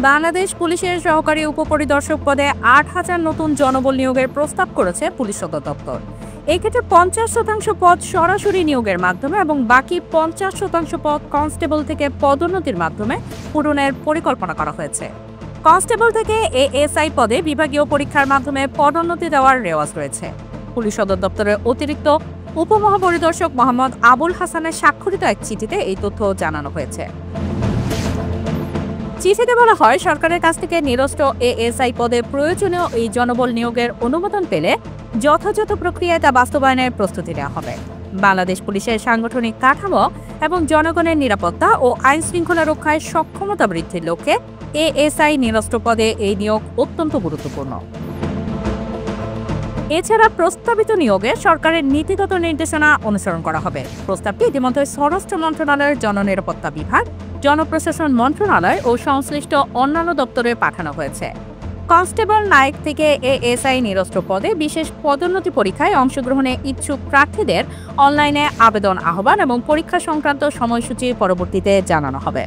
বাংলাদেশ পুলিশের সহকারী উপপরিদর্শক পদে ৮,০০০ নতুন জনবল নিয়োগের প্রস্তাব করেছে পুলিশ সদর দপ্তর। এক্ষেত্রে ৫০% পদ সরাসরি নিয়োগের মাধ্যমে এবং বাকি ৫০% পদ কনস্টেবল থেকে পদোন্নতির মাধ্যমে পূরণের পরিকল্পনা করা হয়েছে। কনস্টেবল থেকে এএসআই পদে বিভাগীয় পরীক্ষার মাধ্যমে পদোন্নতি দেওয়ার রেওয়াজ রয়েছে। পুলিশ সদর দপ্তরের অতিরিক্ত উপমহাপরিদর্শক মোহাম্মদ আবুল হাসানের স্বাক্ষরিত এক চিঠিতে এই তথ্য জানানো হয়েছে। চিঠিতে বলা হয়, সরকারের কাছ থেকে নিরস্ত এএসআই পদে প্রয়োজনীয় এই জনবল নিয়োগের অনুমোদন পেলে যথাযথ প্রক্রিয়ায় তা বাস্তবায়নের প্রস্তুতি নেওয়া হবে। বাংলাদেশ পুলিশের সাংগঠনিক কাঠামো এবং জনগণের নিরাপত্তা ও আইন শৃঙ্খলা রক্ষায় সক্ষমতা বৃদ্ধির লক্ষ্যে এএসআই নিরস্ত পদে এই নিয়োগ অত্যন্ত গুরুত্বপূর্ণ। এছাড়া প্রস্তাবিত নিয়োগে সরকারের নীতিগত নির্দেশনা অনুসরণ করা হবে। প্রস্তাবটি ইতিমধ্যে স্বরাষ্ট্র মন্ত্রণালয়ের জননিরাপত্তা বিভাগ, জনপ্রশাসন মন্ত্রণালয় ও সংশ্লিষ্ট অন্যান্য দপ্তরে পাঠানো হয়েছে। কনস্টেবল নায়েক থেকে এএসআই নিরস্ত পদে বিশেষ পদোন্নতি পরীক্ষায় অংশগ্রহণে ইচ্ছুক প্রার্থীদের অনলাইনে আবেদন আহ্বান এবং পরীক্ষা সংক্রান্ত সময়সূচি পরবর্তীতে জানানো হবে।